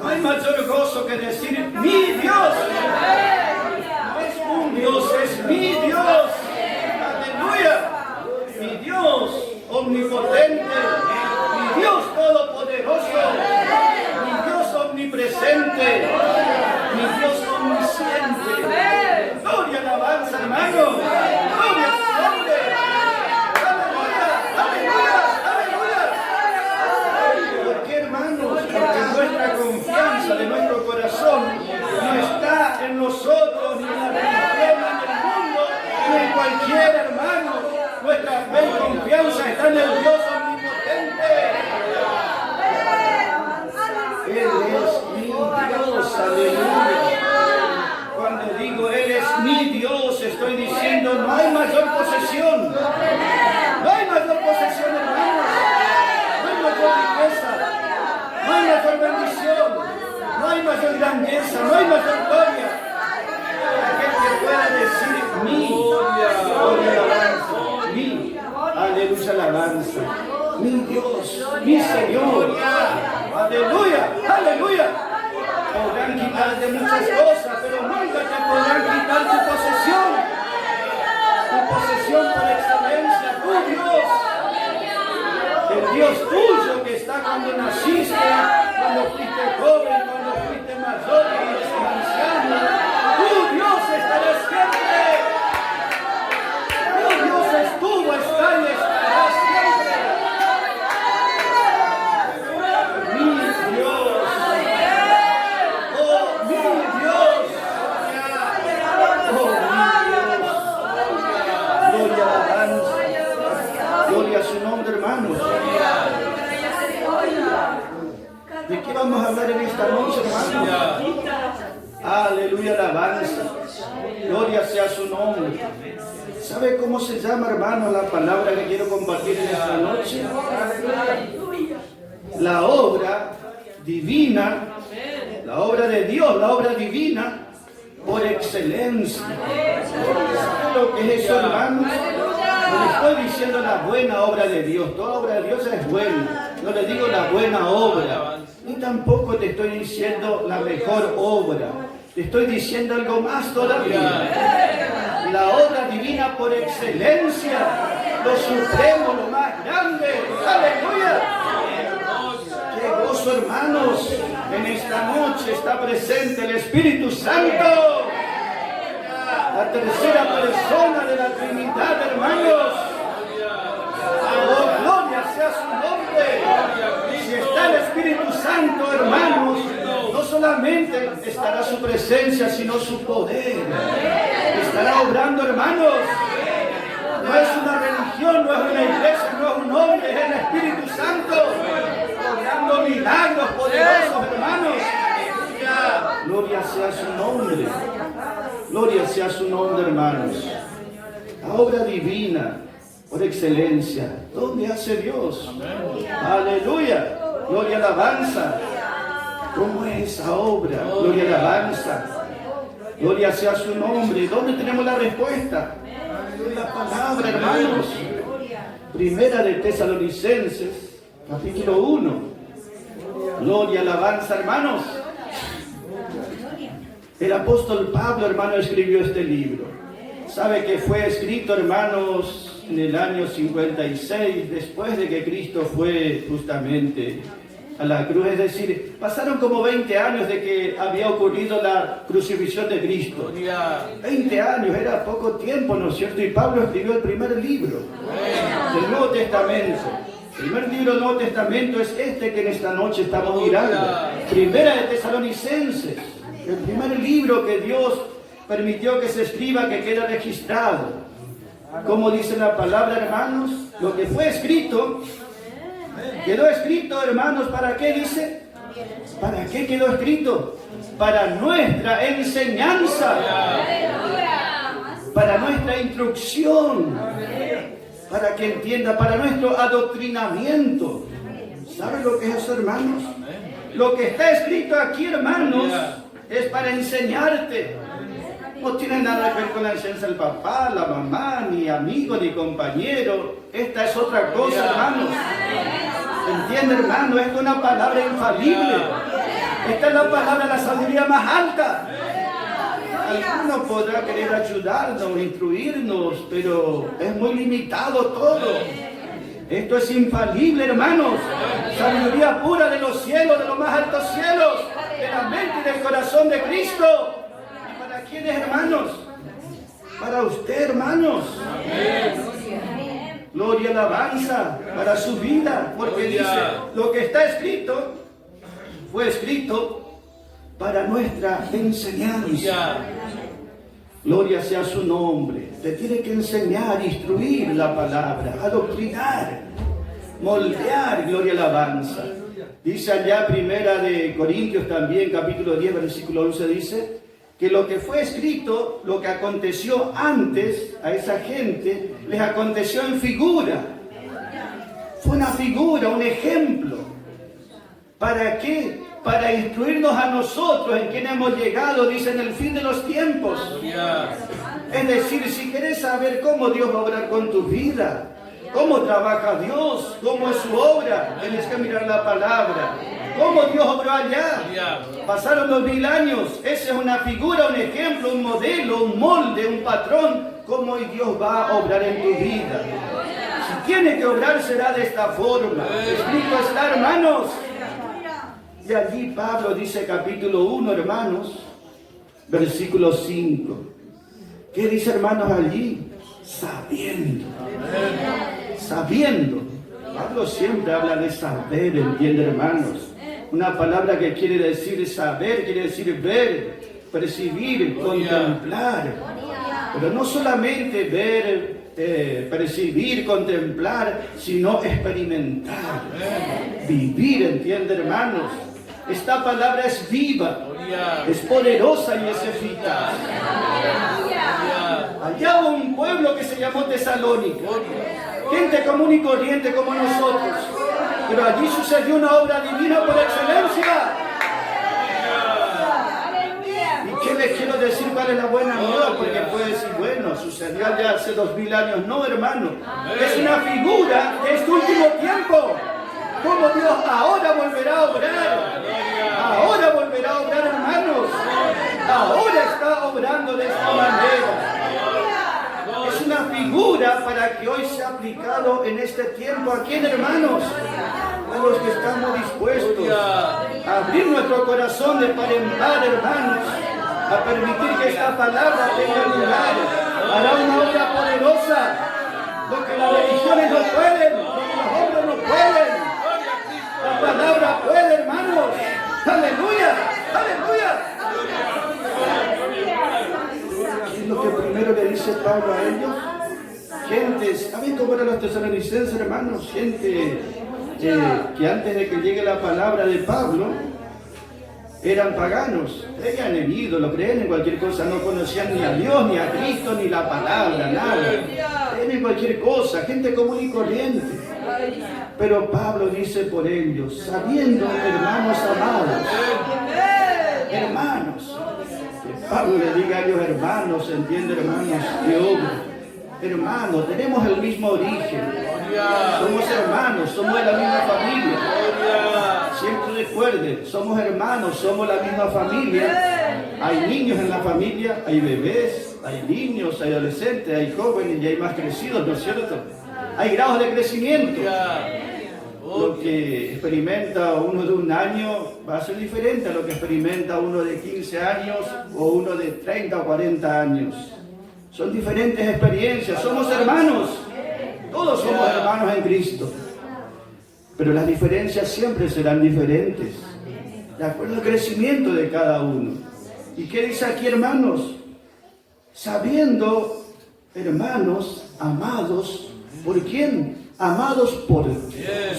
No hay mayor gozo que decir mi Dios. No es un Dios, es mi Dios. Aleluya. Mi Dios omnipotente, mi Dios todopoderoso, mi Dios omnipresente, mi Dios omnisciente. Gloria, alabanza, hermano. Gloria a su nombre. Aleluya, aleluya, aleluya. ¿Por qué, hermanos? Porque nuestra confianza de nuestro corazón no está en nosotros, ni en la religión, ni en el mundo, ni en cualquier hermano. Nuestra fe y confianza está en el Dios omnipotente. Él es mi Dios, aleluya. Cuando digo Él es mi Dios, estoy diciendo no hay mayor posesión. No hay mayor posesión, hermanos. No hay mayor riqueza. No hay mayor bendición. No hay mayor grandeza. No hay mayor gloria. Aquel que pueda decir mi gloria, alabanza. Mi, aleluya, alabanza. Mi Dios, mi Señor. Aleluya, aleluya. Podrán quitarte muchas cosas, pero nunca te podrán quitar tu posesión. Tu posesión por excelencia, tu Dios. El Dios tuyo que está cuando naciste, cuando fuiste joven, cuando fuiste mayor, cuando fuiste anciano. Tu Dios estará siempre. Tu Dios estuvo, está y estará siempre. Mi Dios. Oh, mi Dios. Oh, mi Dios. Gloria a la alabanza. Gloria a su nombre, hermanos. ¿De qué vamos a hablar en esta noche, hermanos? Aleluya, alabanza. Gloria sea su nombre. ¿Sabe cómo se llama, hermano, la palabra que quiero compartir en esta noche? La obra divina, la obra de Dios, la obra divina por excelencia. ¿Sabe lo que es eso, hermanos? No le estoy diciendo la buena obra de Dios. Toda obra de Dios es buena. No le digo la buena obra. Ni tampoco te estoy diciendo la mejor obra. Te estoy diciendo algo más todavía. La obra divina por excelencia. Lo supremo, lo más grande. ¡Aleluya! ¡Qué gozo, hermanos! En esta noche está presente el Espíritu Santo. La tercera persona de la Trinidad, hermanos. Oh, gloria sea su nombre. Si está el Espíritu Santo, hermanos, no solamente estará su presencia, sino su poder. Estará obrando, hermanos. No es una religión, no es una iglesia, no es un hombre, es el Espíritu Santo. Obrando milagros poderosos, hermanos. Gloria sea su nombre. Gloria sea su nombre, hermanos. La obra divina por excelencia. ¿Dónde hace Dios? Aleluya. Gloria, alabanza. ¿Cómo es esa obra? Gloria, alabanza. Gloria sea su nombre. ¿Dónde tenemos la respuesta? En la palabra, hermanos. Primera de Tesalonicenses, capítulo 1. Gloria, alabanza, hermanos. El apóstol Pablo, hermano, escribió este libro. Sabe que fue escrito, hermanos, en el año 56, después de que Cristo fue justamente a la cruz. Es decir, pasaron como 20 años de que había ocurrido la crucifixión de Cristo. 20 años, era poco tiempo, ¿no es cierto? Y Pablo escribió el primer libro del Nuevo Testamento. El primer libro del Nuevo Testamento es este que en esta noche estamos mirando. Primera de Tesalonicenses. El primer libro que Dios permitió que se escriba, que queda registrado. Como dice la palabra, hermanos, lo que fue escrito, quedó escrito, hermanos, ¿para qué dice? ¿Para qué quedó escrito? Para nuestra enseñanza, para nuestra instrucción, para que entienda, para nuestro adoctrinamiento. ¿Sabe lo que es eso, hermanos? Lo que está escrito aquí, hermanos, es para enseñarte. No tiene nada que ver con la enseñanza del papá, la mamá, ni amigo, ni compañero. Esta es otra cosa, hermanos. ¿Entiende, hermano? Esta es una palabra infalible. Esta es la palabra, la sabiduría más alta. Alguno podrá querer ayudarnos, instruirnos, pero es muy limitado todo. Esto es infalible, hermanos. Sabiduría pura de los cielos, de los más altos cielos, de la mente y del corazón de Cristo. ¿Y para quiénes, hermanos? Para usted, hermanos. Gloria, alabanza para su vida, porque dice, lo que está escrito, fue escrito para nuestra enseñanza. Gloria sea su nombre. Te tiene que enseñar, instruir la palabra, adoctrinar, moldear, gloria, alabanza. Dice allá primera de Corintios también, capítulo 10, versículo 11, dice que lo que fue escrito, lo que aconteció antes a esa gente, les aconteció en figura. Fue una figura, un ejemplo. ¿Para qué? Para instruirnos a nosotros en quien hemos llegado, dice, en el fin de los tiempos. Es decir, si querés saber cómo Dios va a obrar con tu vida, cómo trabaja Dios, cómo es su obra, tienes que mirar la palabra. Cómo Dios obró allá. Pasaron 2000 años. Esa es una figura, un ejemplo, un modelo, un molde, un patrón. Cómo Dios va a obrar en tu vida. Si tiene que obrar, será de esta forma. Escrito está, hermanos. Y allí Pablo dice, capítulo 1, hermanos, versículo 5. ¿Qué dice, hermanos, allí? Sabiendo. Sabiendo. Pablo siempre habla de saber, ¿entiende, hermanos? Una palabra que quiere decir saber, quiere decir ver, percibir, contemplar. Pero no solamente ver, percibir, contemplar, sino experimentar, vivir, ¿entiende, hermanos? Esta palabra es viva, es poderosa y es eficaz. Allá hubo un pueblo que se llamó Tesalónica, gente común y corriente como nosotros, pero allí sucedió una obra divina por excelencia. ¿Y qué les quiero decir? ¿Cuál es la buena nueva? Porque puede decir, bueno, sucedió allá hace 2000 años. No, hermano, es una figura de este último tiempo. Como Dios ahora volverá a obrar. Ahora volverá a obrar, hermanos. Ahora está obrando de esta manera. Es una figura para que hoy sea aplicado en este tiempo. ¿A quién, hermanos? A los que estamos dispuestos a abrir nuestro corazón de par en par, hermanos, a permitir que esta palabra tenga lugar. Hará una obra poderosa. Lo que las religiones no pueden, lo que los hombres no pueden. La palabra puede, hermanos. Aleluya, aleluya. Es lo que primero le dice Pablo a ellos. Gente, ¿saben cómo eran los tesalonicenses, hermanos? Gente que antes de que llegue la palabra de Pablo eran paganos, creían en ídolos, creían en cualquier cosa, no conocían ni a Dios, ni a Cristo, ni la palabra, nada. Creían en cualquier cosa, gente común y corriente. Pero Pablo dice por ellos, sabiendo, hermanos amados, hermanos, que Pablo le diga a ellos hermanos, entiende, hermanos, que obra. Hermanos, tenemos el mismo origen, somos hermanos, somos de la misma familia. Siempre recuerden, somos hermanos, somos la misma familia. Hay niños en la familia, hay bebés, hay niños, hay adolescentes, hay jóvenes y hay más crecidos, ¿no es cierto? Hay grados de crecimiento. Lo que experimenta uno de 1 año va a ser diferente a lo que experimenta uno de 15 años o uno de 30 o 40 años. Son diferentes experiencias, somos hermanos, todos somos hermanos en Cristo, pero las diferencias siempre serán diferentes, de acuerdo al crecimiento de cada uno. ¿Y qué dice aquí, hermanos? Sabiendo, hermanos, amados, ¿por quién? Amados por Dios.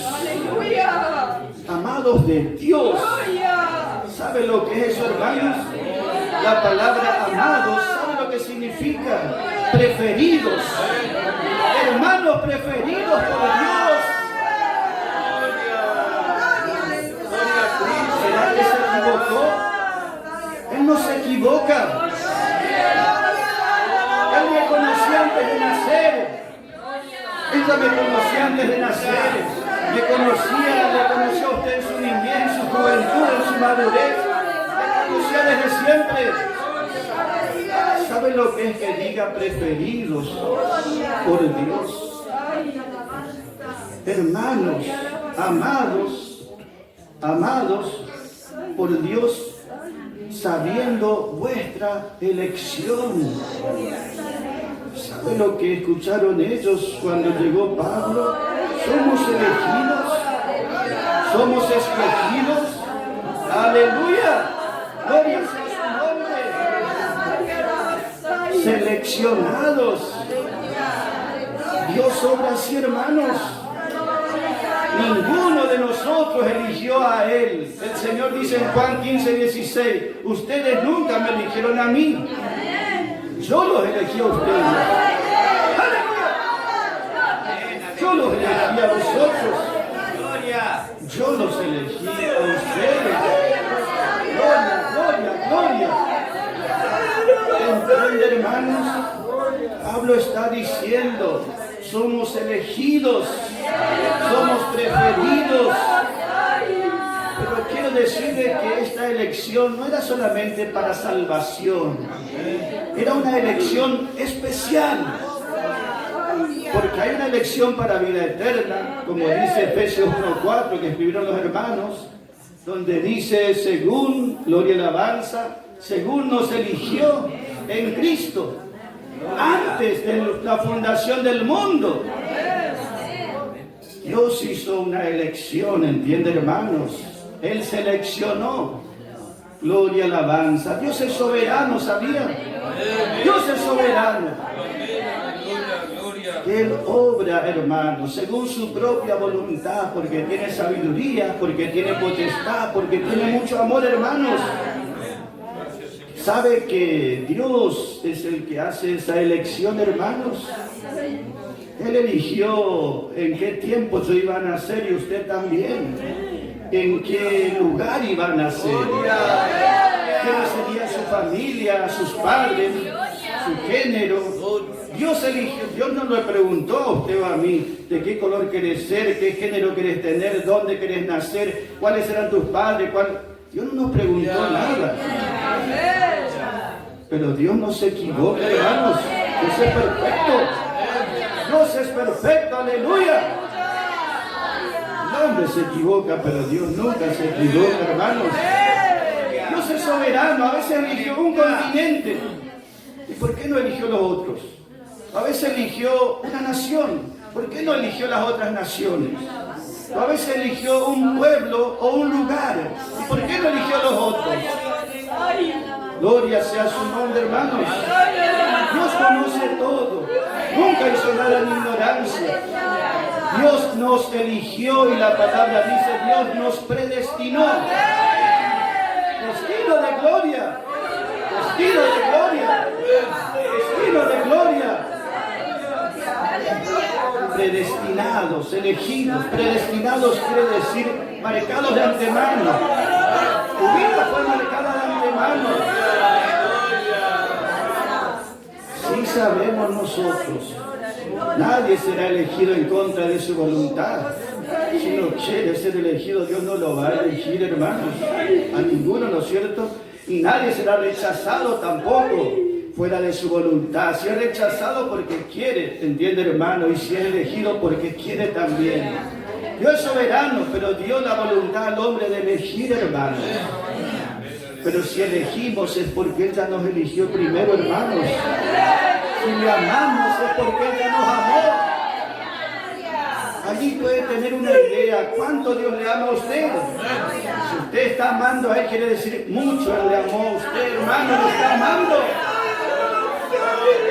Amados de Dios. ¿Sabe lo que es eso, hermanos? La palabra amados, ¿sabe lo que significa? Preferidos. Hermanos preferidos por Dios. ¿Será que se equivocó? Él no se equivoca. Él me conocía antes de nacer. Ella me conocía antes de nacer. Le conoció a usted en su niñez, en su juventud, en su madurez. O sea, desde siempre. ¿Sabe lo que es que diga preferidos por Dios? Hermanos, amados por Dios, sabiendo vuestra elección. ¿Sabe lo que escucharon ellos cuando llegó Pablo? Somos elegidos, somos escogidos. Aleluya, gloria sea su nombre. Seleccionados. Dios obra así, hermanos. Ninguno de nosotros eligió a Él. El Señor dice en Juan 15:16, ustedes nunca me eligieron a mí. Yo los elegí a ustedes. ¡Aleluya! Yo los elegí a vosotros. Yo los elegí a ustedes. Gloria. ¿Entienden, hermanos? Pablo está diciendo, somos elegidos, somos preferidos. Pero quiero decirles que esta elección no era solamente para salvación, era una elección especial. Porque hay una elección para vida eterna, como dice Efesios 1:4 que escribieron los hermanos, donde dice, según, gloria y alabanza, según nos eligió en Cristo, antes de la fundación del mundo. Dios hizo una elección, ¿entiende, hermanos? Él seleccionó. Gloria y alabanza. Dios es soberano, ¿sabía? Dios es soberano. Él obra, hermanos, según su propia voluntad, porque tiene sabiduría, porque tiene potestad, porque tiene mucho amor, hermanos. ¿Sabe que Dios es el que hace esa elección, hermanos? Él eligió en qué tiempo yo iba a nacer y usted también. En qué lugar iba a nacer. ¿Quién sería su familia, sus padres, su género? Dios eligió. Dios no le preguntó a usted o a mí de qué color querés ser, qué género querés tener, dónde querés nacer, cuáles eran tus padres, Dios no nos preguntó nada. Pero Dios no se equivoca, hermanos. Dios es perfecto. Dios es perfecto, aleluya. El hombre se equivoca, pero Dios nunca se equivoca, hermanos. Dios es soberano. A veces eligió un continente. ¿Y por qué no eligió los otros? A veces eligió una nación. ¿Por qué no eligió las otras naciones? A veces eligió un pueblo o un lugar. ¿Y por qué no eligió los otros? Gloria sea su nombre, hermanos. Dios conoce todo. Nunca hizo nada en ignorancia. Dios nos eligió y la palabra dice, Dios nos predestinó. Destino de gloria. Destino de gloria. Destino de gloria. Predestinados, elegidos. Predestinados quiere decir marcados de antemano. Tu vida fue marcada de antemano. Sí sabemos nosotros, nadie será elegido en contra de su voluntad. Si no quiere ser elegido, Dios no lo va a elegir, hermanos. A ninguno, ¿no es cierto? Y nadie será rechazado tampoco fuera de su voluntad. Si es rechazado porque quiere, ¿entiende, hermano? Y si es elegido porque quiere también. Dios es soberano, pero dio la voluntad al hombre de elegir, hermanos. Pero si elegimos es porque Él ya nos eligió primero, hermanos. Si le amamos es porque Él ya nos amó. Allí puede tener una idea cuánto Dios le ama a usted. Si usted está amando a Él, quiere decir mucho Él le amó a usted, hermano, le está amando.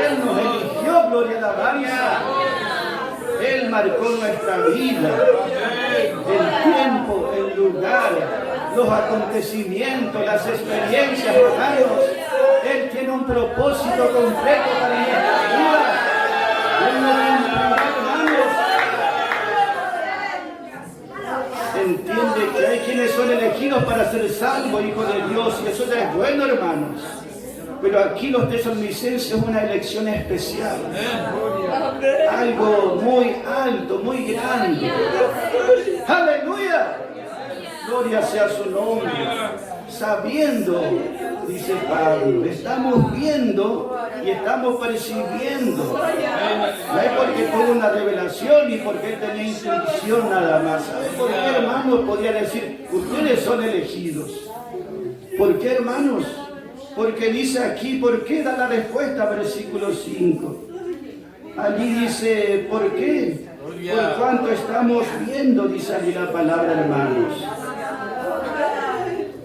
Él nos eligió, gloria a la alabanza. Él marcó nuestra vida, el tiempo, el lugar, los acontecimientos, las experiencias, hermanos. Él tiene un propósito completo para nuestra vida. Él nos va hermanos. Entiende que hay quienes son elegidos para ser salvos, hijos de Dios, y eso ya es bueno, hermanos. Pero aquí los tesalonicenses es una elección especial. Algo muy alto, muy grande. ¡Aleluya! Gloria sea su nombre. sabiendo, dice Pablo, estamos viendo y estamos percibiendo. No es porque tuvo una revelación ni porque él tenía intuición nada más. ¿Sabe por qué, hermanos? Podría decir, ustedes son elegidos. ¿Por qué, hermanos? Porque dice aquí, ¿por qué? Da la respuesta, versículo 5. Allí dice, ¿por qué? Por cuanto estamos viendo, dice allí la palabra, hermanos.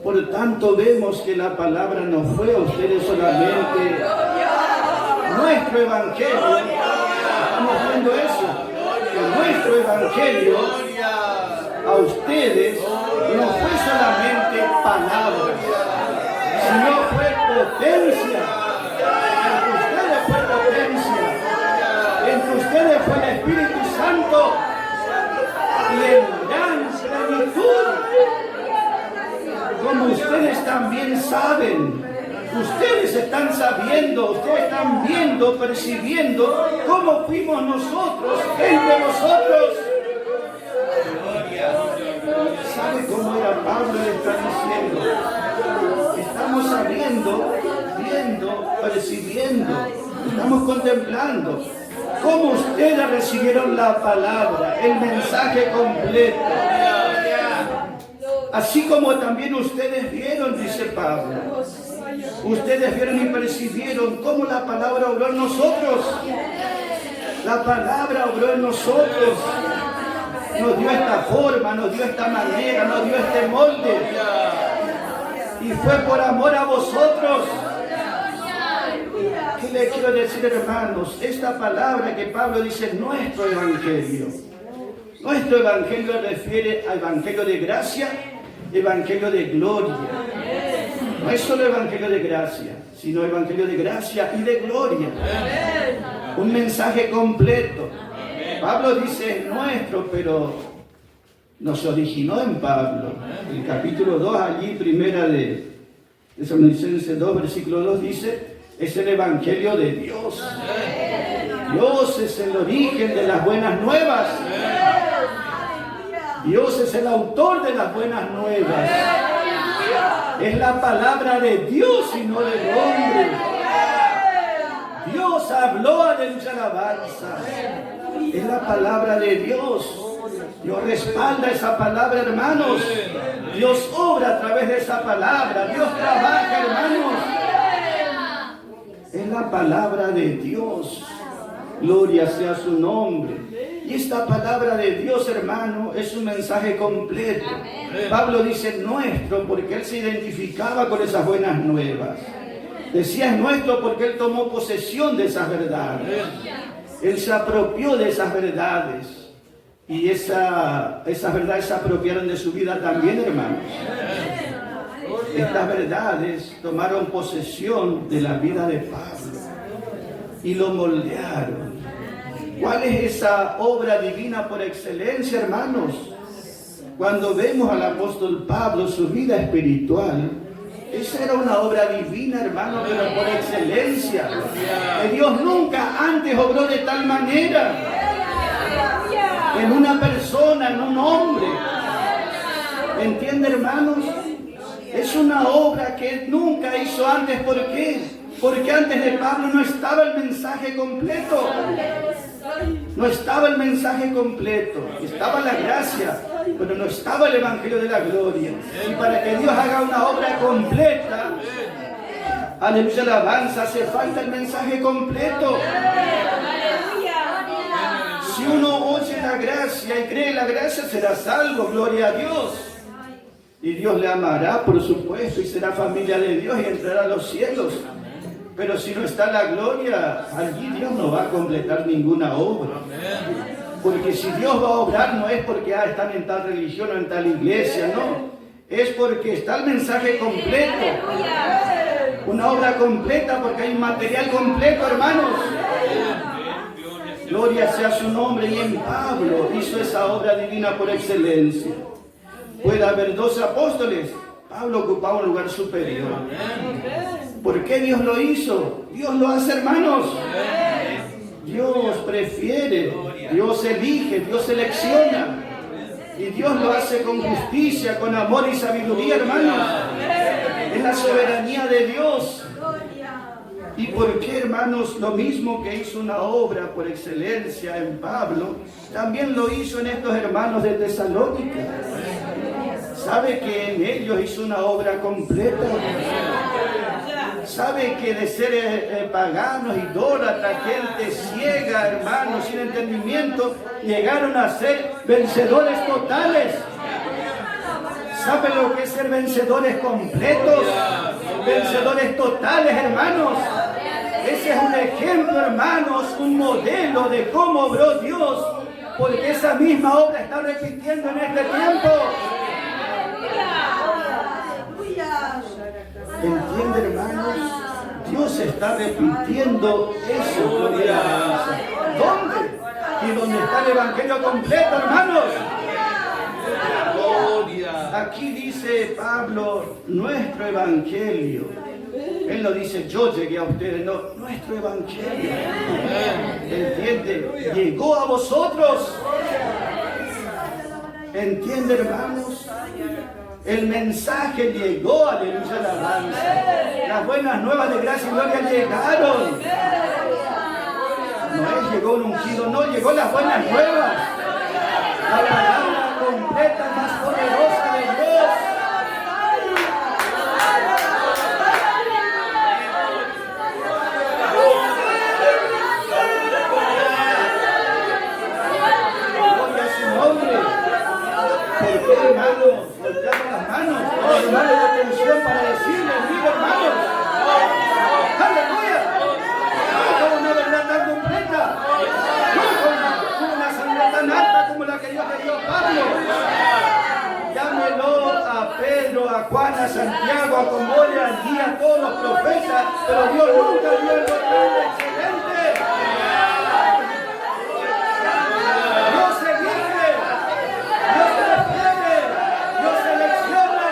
Por tanto vemos que la palabra no fue a ustedes solamente nuestro evangelio. Estamos viendo eso. Que nuestro evangelio a ustedes no fue solamente palabras, sino fue potencia. Entre ustedes fue potencia. Entre ustedes fue el Espíritu Santo y en gran plenitud. Como ustedes también saben, ustedes están sabiendo, ustedes están viendo, percibiendo cómo fuimos nosotros entre nosotros. ¿Sabe cómo era Pablo? Le está diciendo, estamos sabiendo, viendo, percibiendo, estamos contemplando cómo ustedes recibieron la palabra, el mensaje completo. Así como también ustedes vieron, dice Pablo. Ustedes vieron y percibieron cómo la palabra obró en nosotros. La palabra obró en nosotros. Nos dio esta forma, nos dio esta manera, nos dio este molde. Y fue por amor a vosotros. ¿Qué le quiero decir, hermanos? Esta palabra que Pablo dice, nuestro evangelio. Nuestro evangelio refiere al evangelio de gracia, evangelio de gloria. No es solo evangelio de gracia, sino evangelio de gracia y de gloria. Un mensaje completo. Pablo dice nuestro, pero nos originó en Pablo. El capítulo 2, allí, primera de Tesalonicenses 2, versículo 2, dice, es el evangelio de Dios. Dios es el origen de las buenas nuevas. Dios es el autor de las buenas nuevas. Es la palabra de Dios y no del hombre. Dios habló, aleluya, alabanza. Es la palabra de Dios. Dios respalda esa palabra, hermanos. Dios obra a través de esa palabra. Dios trabaja, hermanos. Es la palabra de Dios. Gloria sea su nombre. Y esta palabra de Dios, hermano, es un mensaje completo. Pablo dice nuestro porque él se identificaba con esas buenas nuevas. Decía es nuestro porque él tomó posesión de esas verdades. Él se apropió de esas verdades. Y esas verdades se apropiaron de su vida también, hermanos. Estas verdades tomaron posesión de la vida de Pablo y lo moldearon. ¿Cuál es esa obra divina por excelencia, hermanos? Cuando vemos al apóstol Pablo, su vida espiritual, esa era una obra divina, hermano, pero por excelencia. Que Dios nunca antes obró de tal manera. En una persona, en un hombre. ¿Me entiende, hermanos? Es una obra que nunca hizo antes. ¿Por qué? Porque antes de Pablo no estaba el mensaje completo. No estaba el mensaje completo. Estaba la gracia, pero no estaba el evangelio de la gloria. Y para que Dios haga una obra completa, aleluya, alabanza, hace falta el mensaje completo. Si uno oye la gracia y cree la gracia, será salvo, gloria a Dios. Y Dios le amará, por supuesto, y será familia de Dios y entrará a los cielos. Pero si no está la gloria, allí Dios no va a completar ninguna obra. Porque si Dios va a obrar, no es porque están en tal religión o en tal iglesia, no. Es porque está el mensaje completo. Una obra completa porque hay un material completo, hermanos. Gloria sea su nombre. Y en Pablo hizo esa obra divina por excelencia. Puede haber 12 apóstoles. Pablo ocupaba un lugar superior. ¿Por qué Dios lo hizo? Dios lo hace, hermanos. Dios prefiere, Dios elige, Dios selecciona. Y Dios lo hace con justicia, con amor y sabiduría, hermanos. la soberanía de Dios. ¿Y por qué, hermanos? Lo mismo que hizo una obra por excelencia en Pablo, también lo hizo en estos hermanos de Tesalónica. ¿Sabe que en ellos hizo una obra completa? ¿Sabe que de ser paganos, idólatras, gente ciega, hermanos, sin entendimiento, llegaron a ser vencedores totales? ¿Sabe lo que es ser vencedores completos? Vencedores totales, hermanos. Ese es un ejemplo, hermanos, un modelo de cómo obró Dios, porque esa misma obra está repitiendo en este tiempo. ¿Entiende, hermanos? Dios está repitiendo eso, gloria a Dios. ¿Dónde? Y donde está el evangelio completo, hermanos. Aquí dice Pablo, nuestro evangelio. Él no dice, yo llegué a ustedes, no, nuestro evangelio. ¿Entiende? Llegó a vosotros. ¿Entiende, hermanos? El mensaje llegó, aleluya, alabanza. Las buenas nuevas de gracia y gloria llegaron. No llegó un ungido, no, llegó las buenas nuevas. La palabra completa, más poderosa de Dios. Gloria a su nombre. ¿Por qué, hermanos? Voltearon las manos. Hermanos de atención para decirles, digo, hermanos. ¡Aleluya! No con una verdad tan completa. No con una sangre tan alta como la que Dios le dio a Pablo. Llámelo a Pedro, a Juan, a Santiago, a Comolia, a Guía, a todos los profetas, pero Dios nunca dio algo tan excelente. Dios se elige, Dios se refiere, Dios selecciona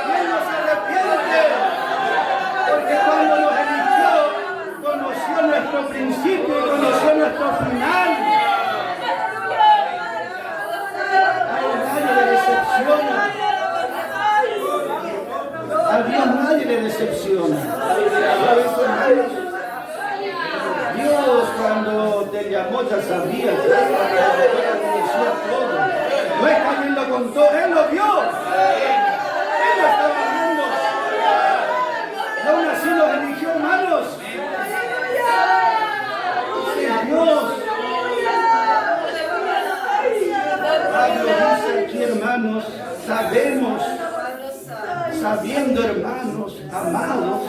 y Él no se arrepiente. Porque cuando nos eligió, conoció nuestro principio y conoció nuestro final. Nadie le decepciona. A Dios nadie le decepciona. ¿Sabes, hermanos? Dios cuando te llamó ya sabía, conocía todo. No es que alguien lo contó, Él lo vio. Él lo estaba viendo. Y aún así los eligió, hermanos. Es Dios. Pablo dice aquí, hermanos, sabemos, sabiendo, hermanos, amados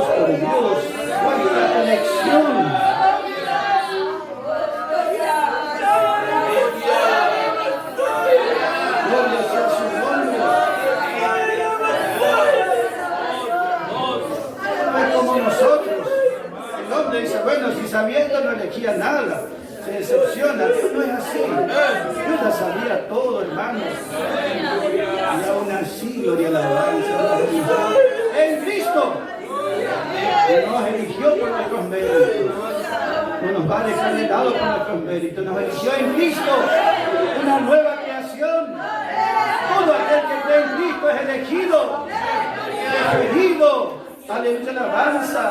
por Dios, vuestra elección. Gloria sea su nombre. No es como nosotros. El hombre dice, bueno, si sabiendo no elegía nada. Se decepciona, no es así. Dios la sabía todo, hermanos. Y aún así, gloria a la alabanza. En Cristo nos eligió por nuestros méritos. No nos va a dejar de lado por nuestros méritos. Nos eligió en Cristo, una nueva creación. Todo aquel que cree en Cristo es elegido, preferido. Aleluya, alabanza.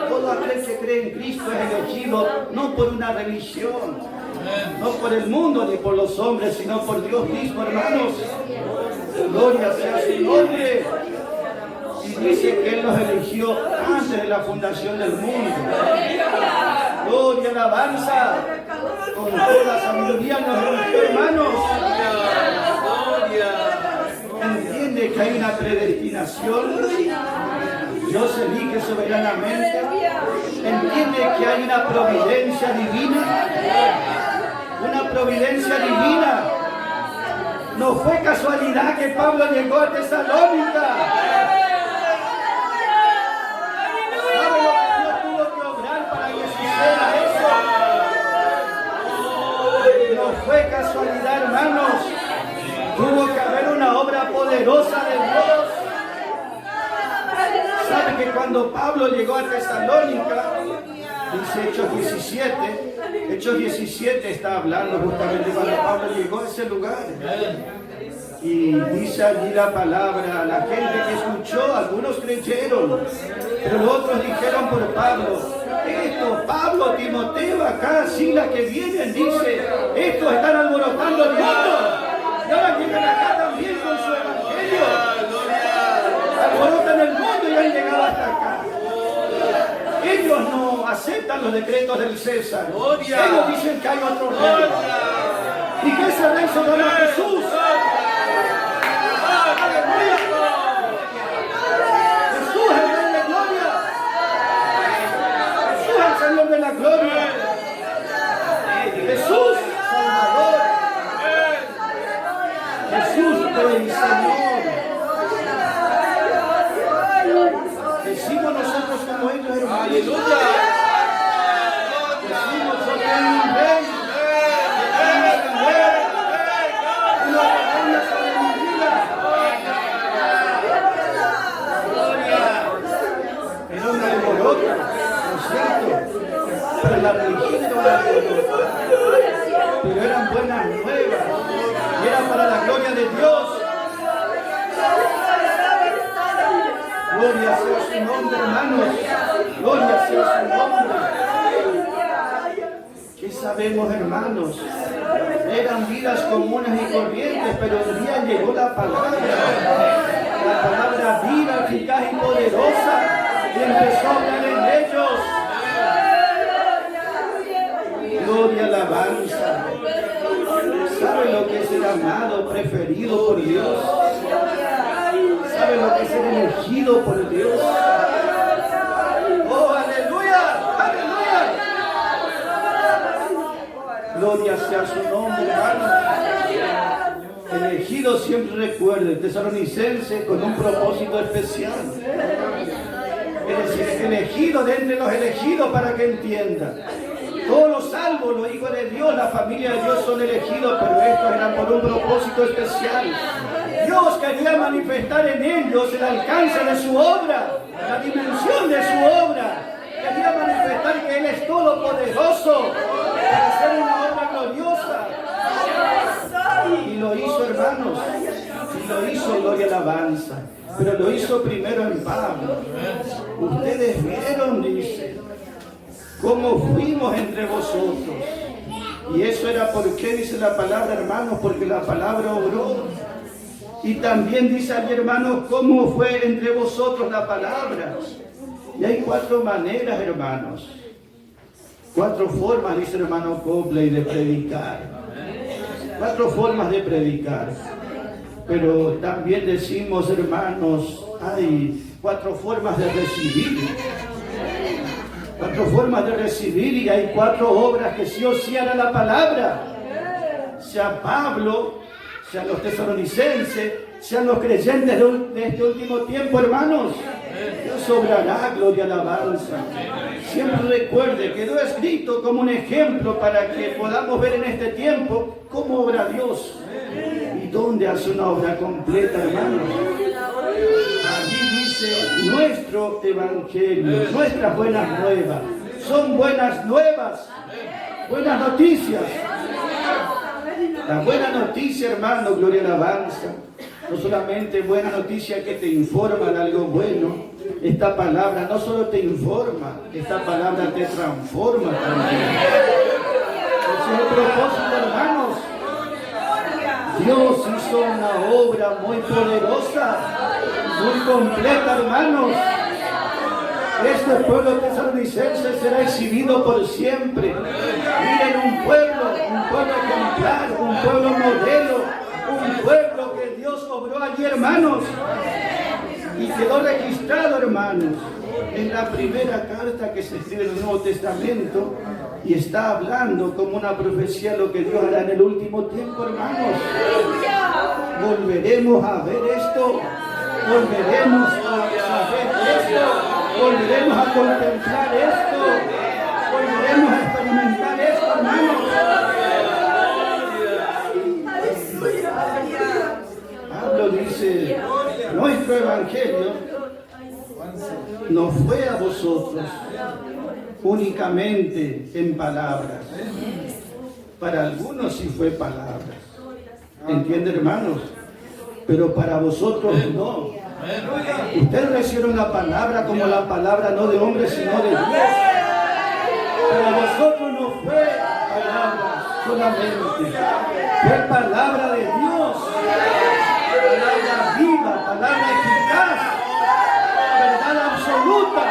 Todo aquel que cree en Cristo es elegido no por una religión, no por el mundo ni por los hombres, sino por Dios mismo, hermanos. Gloria sea su nombre. Y dice que Él nos eligió antes de la fundación del mundo. Gloria, alabanza. Con toda sabiduría nos eligió, hermanos. ¿Entiende que hay una predestinación? Dios elige soberanamente. ¿Entiende que hay una providencia divina? Una providencia divina. No fue casualidad que Pablo llegó a Tesalónica. ¿Sabe lo que Dios tuvo que obrar para que suceda eso? No fue casualidad, hermanos. Tuvo que haber una obra poderosa de Dios. ¿Sabe que cuando Pablo llegó a Tesalónica, dice Hechos 17 está hablando justamente cuando Pablo llegó a ese lugar? Y dice allí la palabra, la gente que escuchó, algunos creyeron, pero los otros dijeron por Pablo, Pablo, Timoteo, acá, Sila que vienen, dice, estos están alborotando el mundo, y ahora llegan acá también con su evangelio, alborotan el mundo y han llegado hasta acá. Ellos no aceptan los decretos del César, ellos dicen que hay otro rey, y que ese rey se llama Jesús. Señor de la gloria, Jesús Salvador, Jesús Rey Señor. Decimos nosotros como ellos, hermanos. Aleluya. Decimos yo tengo un rey, una reina sobre mi vida. Pero una alborota, ¿no es cierto? Pero la religión era una alborota, pero eran buenas nuevas y eran para la gloria de Dios. Gloria sea su nombre, hermanos, gloria sea su nombre. ¿Qué sabemos, hermanos? Eran vidas comunes y corrientes, pero un día llegó la palabra viva, eficaz y poderosa, y empezó a hablar en ellos. Gloria, alabanza. ¿Sabe lo que es ser amado, preferido por Dios? ¿Sabe lo que es ser elegido por Dios? ¡Oh, aleluya! ¡Aleluya! Gloria sea su nombre, hermano. Elegido, siempre recuerde, tesalonicense con un propósito especial. Es decir, elegido de entre los elegidos para que entienda. Todos los salvos, los hijos de Dios, la familia de Dios son elegidos, pero estos eran por un propósito especial. Dios quería manifestar en ellos el alcance de su obra, la dimensión de su obra. Quería manifestar que Él es todopoderoso para hacer una obra gloriosa. Y lo hizo, hermanos, y lo hizo, gloria y alabanza. Pero lo hizo primero en Pablo. Ustedes vieron, dice, cómo fuimos entre vosotros. Y eso era porque dice la palabra, hermanos, porque la palabra obró. Y también dice allí, hermanos, cómo fue entre vosotros la palabra. Y hay 4 maneras, hermanos. 4 formas, dice el hermano Copley, de predicar. 4 formas de predicar. Pero también decimos, hermanos, hay 4 formas de recibir. 4 formas de recibir, y hay 4 obras que sí o sí hará la palabra. Sea Pablo, sean los tesalonicenses, sean los creyentes de este último tiempo, hermanos. Dios obrará, gloria y alabanza. Siempre recuerde, quedó escrito como un ejemplo para que podamos ver en este tiempo cómo obra Dios y dónde hace una obra completa, hermanos. Allí dice nuestro evangelio, nuestras buenas nuevas. Son buenas nuevas, buenas noticias. La buena noticia, hermano, gloria y alabanza. No solamente buena noticia que te informa de algo bueno. Esta palabra no solo te informa, esta palabra te transforma también. Ese es el propósito, hermanos. Dios hizo una obra muy poderosa, muy completa, hermanos. Este pueblo tesalonicense será exhibido por siempre. Miren, un pueblo ejemplar, un pueblo modelo, un pueblo que Dios obró allí, hermanos, y quedó registrado, hermanos, en la primera carta que se escribe en el Nuevo Testamento, y está hablando como una profecía lo que Dios hará en el último tiempo, hermanos. Volveremos a ver esto, volveremos a saber esto, volveremos a contemplar esto, volveremos a experimentar esto, hermanos. Pablo dice, nuestro evangelio no fue a vosotros únicamente en palabras. Para algunos sí fue palabras. ¿Entienden, hermanos? pero para vosotros no. Ustedes recibieron la palabra como la palabra no de hombre, sino de Dios. Para vosotros no fue palabra solamente, fue palabra de Dios, palabra viva, palabra eficaz, verdad absoluta,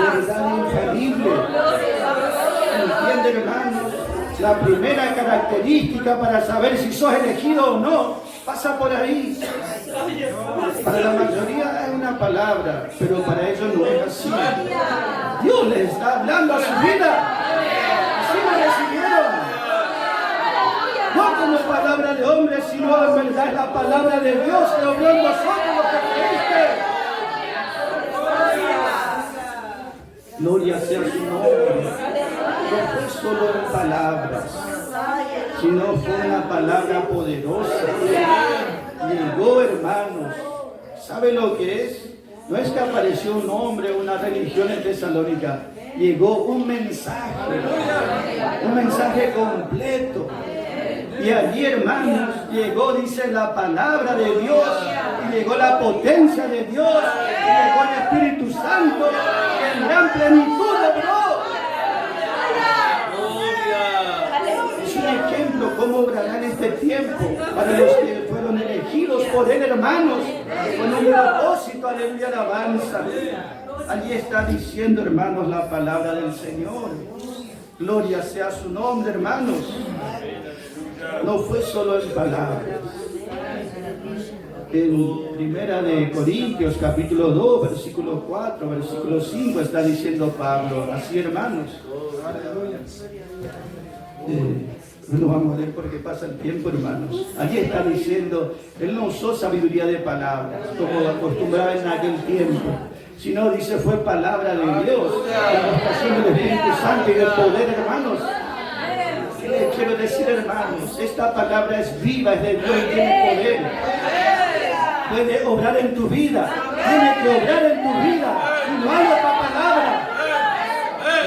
verdad infalible. ¿Entienden, hermanos? La primera característica para saber si sos elegido o no pasa por ahí. Para la mayoría es una palabra, pero para ellos no es así. Dios les está hablando a su vida. Así lo recibieron. No como palabra de hombre, sino en verdad es la palabra de Dios que obró en vosotros los que creíste. Gloria sea su nombre. No fue solo en palabras, sino fue una palabra poderosa. Llegó, hermanos. ¿Sabe lo que es? No es que apareció un hombre o una religión en Tesalónica. Llegó un mensaje completo. Y allí, hermanos, llegó, dice, la palabra de Dios, y llegó la potencia de Dios, y llegó el Espíritu Santo, y en gran plenitud obró. Es un ejemplo cómo obrará en este tiempo para los que fueron elegidos por Él, hermanos, con un propósito, aleluya, alabanza. Allí está diciendo, hermanos, la palabra del Señor. Gloria sea su nombre, hermanos. No fue solo en palabras. En Primera de Corintios, capítulo 2, versículo 4, versículo 5, está diciendo Pablo, así, hermanos. No vamos a leer porque pasa el tiempo, hermanos. Allí está diciendo, él no usó sabiduría de palabras, como acostumbraba en aquel tiempo, sino dice, fue palabra de Dios, la demostración del Espíritu Santo y del poder, hermanos. ¿Qué les quiero decir, hermanos? Esta palabra es viva, es de Dios y tiene poder. Puede obrar en tu vida, tiene que obrar en tu vida, y no hay otra palabra.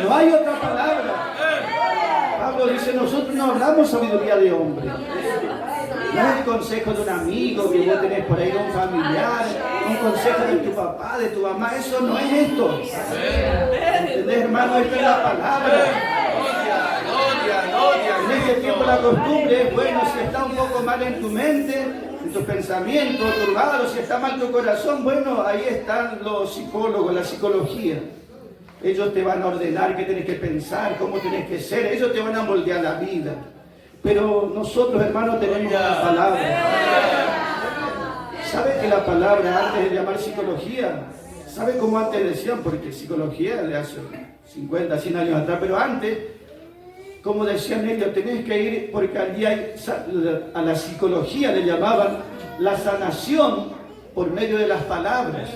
No hay otra palabra. Pablo dice, nosotros no hablamos sabiduría de hombre. No es el consejo de un amigo que vos tenés por ahí, un familiar, un consejo de tu papá, de tu mamá. Eso no es esto. ¿Entendés, hermano? Esto es la palabra. En este tiempo la costumbre es, bueno, si está un poco mal en tu mente, en tus pensamientos turbados, si está mal tu corazón, bueno, ahí están los psicólogos, la psicología. Ellos te van a ordenar qué tienes que pensar, cómo tienes que ser, ellos te van a moldear la vida. Pero nosotros, hermanos, tenemos la palabra. ¿Sabe que la palabra, antes de llamar psicología, sabe cómo antes decían? Porque psicología de hace 50, 100 años atrás, pero antes, como decían ellos, tenés que ir, porque allí hay, a la psicología le llamaban la sanación por medio de las palabras.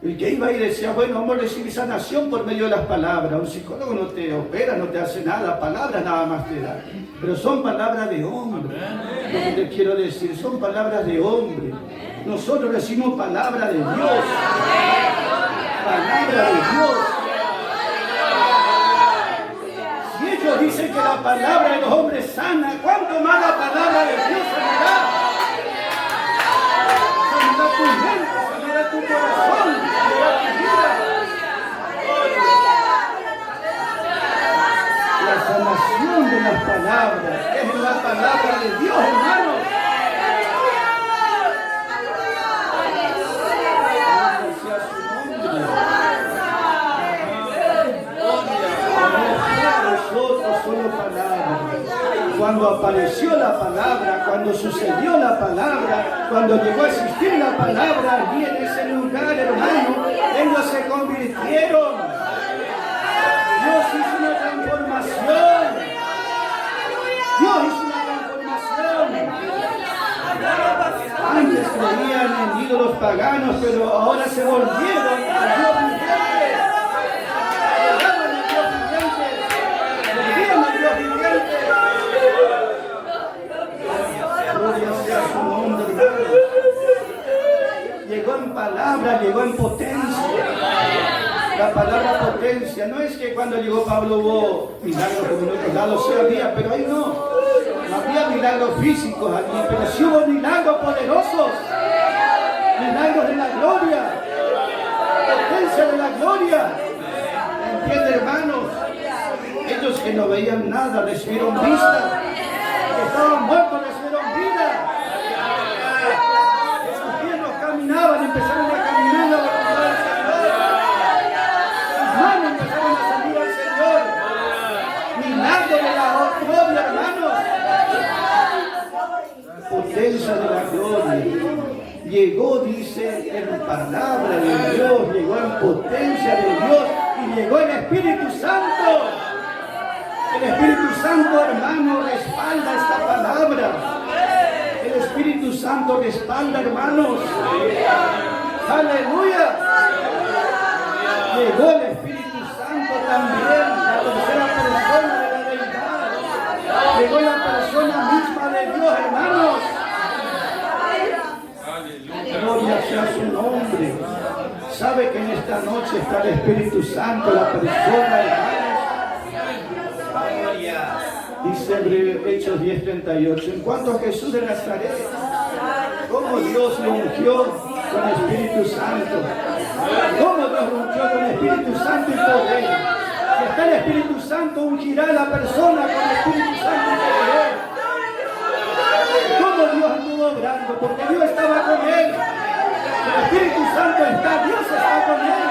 El que iba y decía, bueno, vamos a recibir sanación por medio de las palabras. Un psicólogo no te opera, no te hace nada, palabras nada más te da. Pero son palabras de hombre. Lo que te quiero decir, son palabras de hombre. Nosotros recibimos palabra de Dios. Palabra de Dios. Si ellos dicen que la palabra de los hombres sana, ¿cuánto más la palabra de Dios sanará? Sanará tu mente, sanará tu corazón. La sanación de las palabras es la palabra de Dios, hermanos. Nosotros solo palabras. Cuando apareció la palabra, cuando sucedió la palabra, cuando llegó a existir la palabra, allí en ese lugar, hermano, ellos se convirtieron. Dios hizo una transformación. Dios hizo una transformación. Antes creían en ídolos paganos, pero ahora se volvieron a Dios viviente. Adoraban a Dios viviente. Volvían a Dios viviente. Gloria sea su nombre, hermano. Llegó en palabra, llegó en potencia. La palabra potencia, no es que cuando llegó Pablo hubo milagros como en otros lados, sí había, pero ahí no. había milagros físicos aquí, pero sí hubo milagros poderosos, milagros de la gloria, potencia de la gloria. ¿Entiende, hermanos? Ellos que no veían nada recibieron vista, que estaban muertos recibieron vida. Esos pies no caminaban, empezaron a caminar a la voluntad del Señor. Sus manos empezaron a salir al Señor. Milagro de la gloria, hermanos. Potencia de la gloria. Llegó, dice, en palabra de Dios, llegó en potencia de Dios y llegó el Espíritu Santo. El Espíritu Santo, hermano, respalda esta palabra. El Espíritu Santo respalda, hermanos. Aleluya. Llegó el Espíritu Santo también, la tercera persona de la deidad. Llegó la persona misma de Dios, hermanos. Gloria sea su nombre. Sabe que en esta noche está el Espíritu Santo, la persona, hermanos. Dice Hechos 10:38. En cuanto a Jesús de Nazaret, cómo Dios lo ungió con el Espíritu Santo. Cómo Dios lo ungió con el Espíritu Santo y poder. Si está el Espíritu Santo, ungirá a la persona con el Espíritu Santo y poder. Cómo Dios anduvo obrando, porque Dios estaba con él. El Espíritu Santo está, Dios está con él.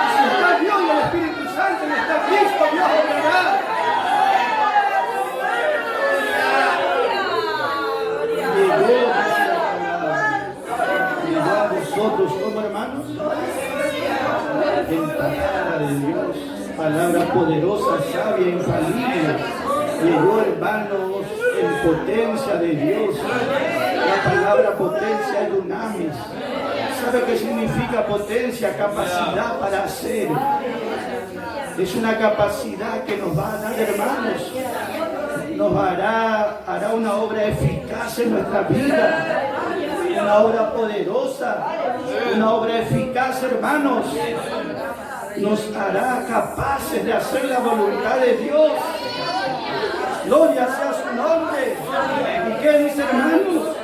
Y si está Dios y el Espíritu Santo y está Cristo, Dios obrará. Llegó a vosotros como hermanos en palabra de Dios, palabra poderosa, sabia, infalible. Llegó, hermanos, en potencia de Dios. La palabra potencia es dunamis. ¿Sabe qué significa potencia? Capacidad para hacer. Es una capacidad que nos va a dar, hermanos. Nos hará una obra eficaz en nuestra vida, una obra poderosa, una obra eficaz, hermanos. Nos hará capaces de hacer la voluntad de Dios. Gloria sea su nombre. ¿Y qué dice, hermanos?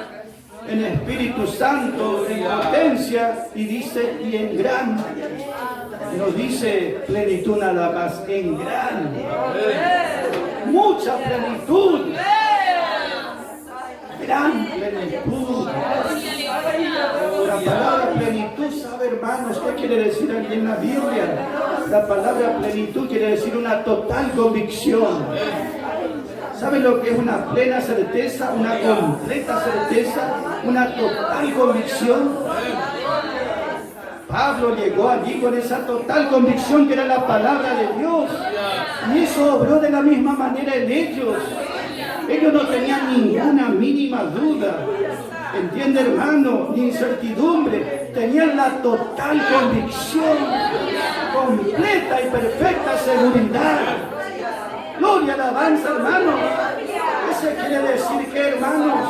En Espíritu Santo, en potencia, y dice, y en gran. No dice plenitud nada más, en gran. Mucha plenitud, gran plenitud. La palabra plenitud, ¿sabe, hermanos qué quiere decir aquí en la Biblia? La palabra plenitud quiere decir una total convicción. ¿Saben lo que es una plena certeza, una completa certeza, una total convicción? Pablo llegó allí con esa total convicción que era la palabra de Dios. Y eso obró de la misma manera en ellos. Ellos no tenían ninguna mínima duda. ¿Entiende, hermano? Ni incertidumbre. Tenían la total convicción, completa y perfecta seguridad. Gloria, alabanza, hermanos. Eso quiere decir que, hermanos,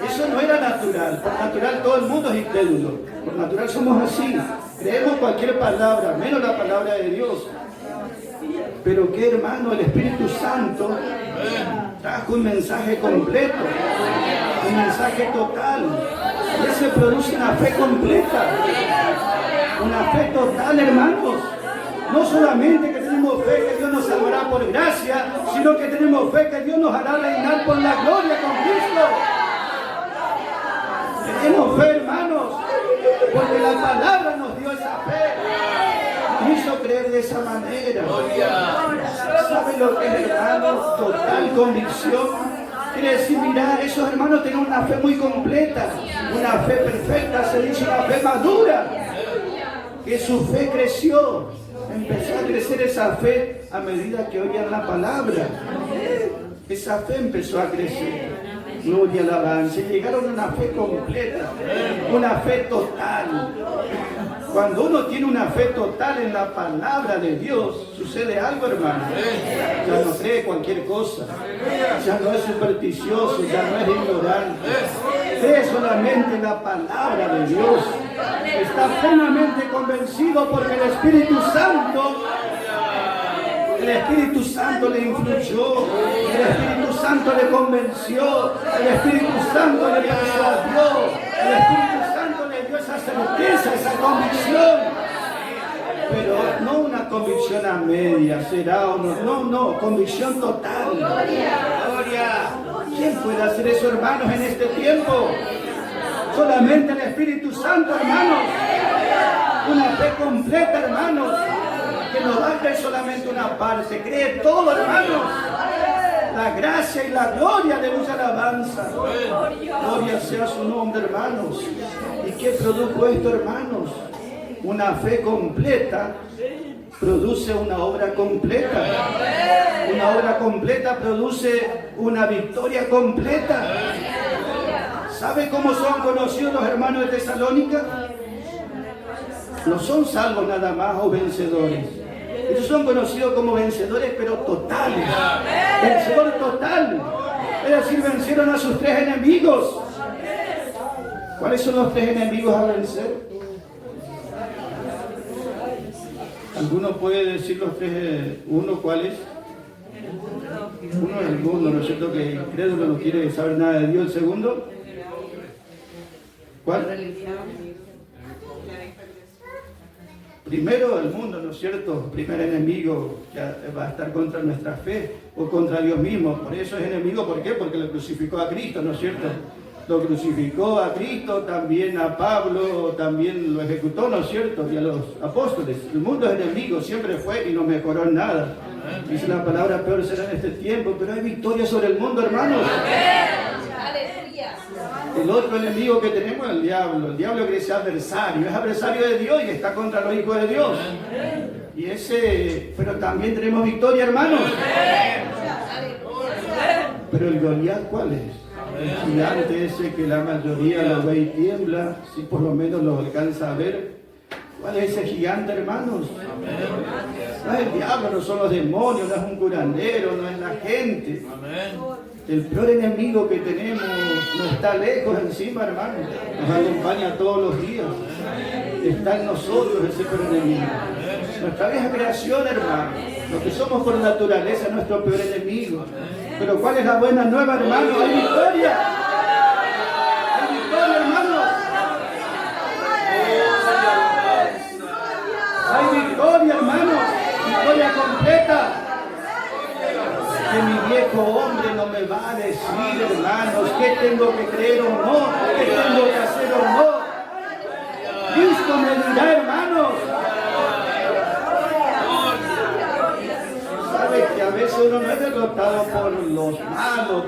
eso no era natural. Por natural todo el mundo es incrédulo. Por natural somos así. Creemos cualquier palabra, menos la palabra de Dios. Pero que, hermano, el Espíritu Santo trajo un mensaje completo, un mensaje total. Y ese produce una fe completa, una fe total, hermanos. No solamente que tenemos fe que Dios nos salvará por gracia, sino que tenemos fe que Dios nos hará reinar por la gloria con Cristo. Tenemos fe, hermanos, porque la palabra nos dio esa fe. Nos hizo creer de esa manera. ¿Saben lo que es, hermanos? Total convicción. Quiere decir, mira, esos hermanos tenían una fe muy completa, una fe perfecta, se dice una fe madura, que su fe creció. Empezó a crecer esa fe a medida que oían la palabra. Esa fe empezó a crecer. Gloria, alabanza. Llegaron a una fe completa, una fe total. Cuando uno tiene una fe total en la palabra de Dios, sucede algo, hermano. Ya no cree cualquier cosa. Ya no es supersticioso, ya no es ignorante. Cree solamente en la palabra de Dios. Está plenamente convencido porque el Espíritu Santo El Espíritu Santo le influyó, el Espíritu Santo le convenció, el Espíritu Santo le persuadió, el Espíritu Santo le dio esa certeza, esa convicción. Pero no una convicción a media, será o no, no, convicción total. Gloria. ¿Quién puede hacer eso, hermanos, en este tiempo? Solamente el Espíritu Santo, hermanos. Una fe completa, hermanos, que no va a creer solamente una parte, cree todo, hermanos. La gracia y la gloria de mucha alabanza. Gloria sea su nombre, hermanos. ¿Y qué produjo esto, hermanos? Una fe completa produce una obra completa. Una obra completa produce una victoria completa. ¿Sabe cómo son conocidos los hermanos de Tesalónica? No son salvos nada más o vencedores. Ellos son conocidos como vencedores, pero totales. Vencedor total. Es decir, vencieron a sus 3 enemigos. ¿Cuáles son los 3 enemigos a vencer? ¿Alguno puede decir los 3? ¿Uno cuál es? Uno es el mundo, ¿no es cierto? Que el incrédulo no quiere saber nada de Dios. ¿El segundo? ¿Cuál? Primero el mundo, ¿no es cierto? Primer enemigo que va a estar contra nuestra fe o contra Dios mismo. Por eso es enemigo, ¿por qué? Porque lo crucificó a Cristo, ¿no es cierto? Lo crucificó a Cristo, también a Pablo, también lo ejecutó, ¿no es cierto? Y a los apóstoles. El mundo es enemigo, siempre fue y no mejoró en nada. Dice la palabra, peor será en este tiempo, pero hay victoria sobre el mundo, hermanos. El otro enemigo que tenemos es el diablo. El diablo quiere ser adversario, es adversario de Dios y está contra los hijos de Dios. Y pero también tenemos victoria, hermanos. Pero el Goliat, ¿cuál es? El gigante ese que la mayoría lo ve y tiembla, si por lo menos lo alcanza a ver. ¿Cuál es ese gigante, hermanos? No es el diablo, no son los demonios, no es un curandero, no es la gente. El peor enemigo que tenemos no está lejos encima, hermanos. Nos acompaña todos los días. Está en nosotros ese peor enemigo. Nuestra vieja creación, hermanos. Lo que somos por naturaleza es nuestro peor enemigo. Pero ¿cuál es la buena nueva, hermanos? ¡Hay victoria! ¡Hay victoria, hermanos! ¡Hay victoria, hermanos! ¡Victoria completa! Que mi viejo hombre no me va a decir, hermanos, qué tengo que creer o no, qué tengo que hacer o no. Cristo me dirá, hermanos. Sabe que a veces uno no es derrotado por los malos,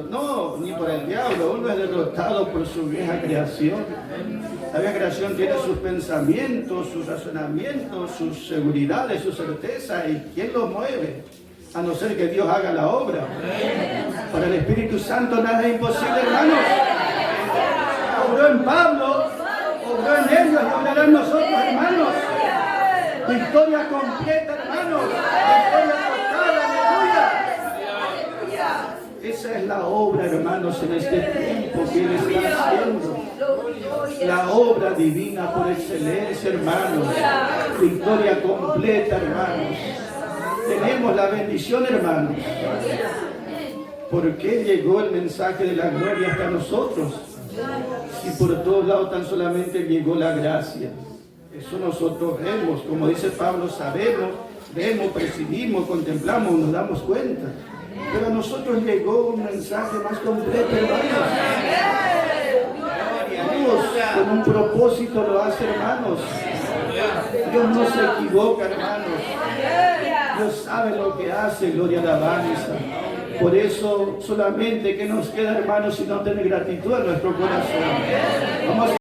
no, ni por el diablo, uno es derrotado por su vieja creación. La vieja creación tiene sus pensamientos, sus razonamientos, sus seguridades, sus certezas, y ¿quién los mueve? A no ser que Dios haga la obra. Para el Espíritu Santo nada es imposible, hermanos. Obró en Pablo, obró en ellos y obrará en nosotros, hermanos. Victoria completa, hermanos. Victoria total, aleluya. Esa es la obra, hermanos, en este tiempo que Él está haciendo. La obra divina por excelencia, hermanos. Victoria completa, hermanos. Tenemos la bendición, hermanos. ¿Por qué llegó el mensaje de la gloria hasta nosotros? Si por todos lados tan solamente llegó la gracia. Eso nosotros vemos, como dice Pablo, sabemos, vemos, percibimos, contemplamos, nos damos cuenta. Pero a nosotros llegó un mensaje más completo, hermanos. Dios con un propósito lo hace, hermanos. Dios no se equivoca, hermanos. Dios sabe lo que hace, gloria a la alabanza. Por eso solamente que nos queda, hermanos, si no tener gratitud en nuestro corazón. Vamos a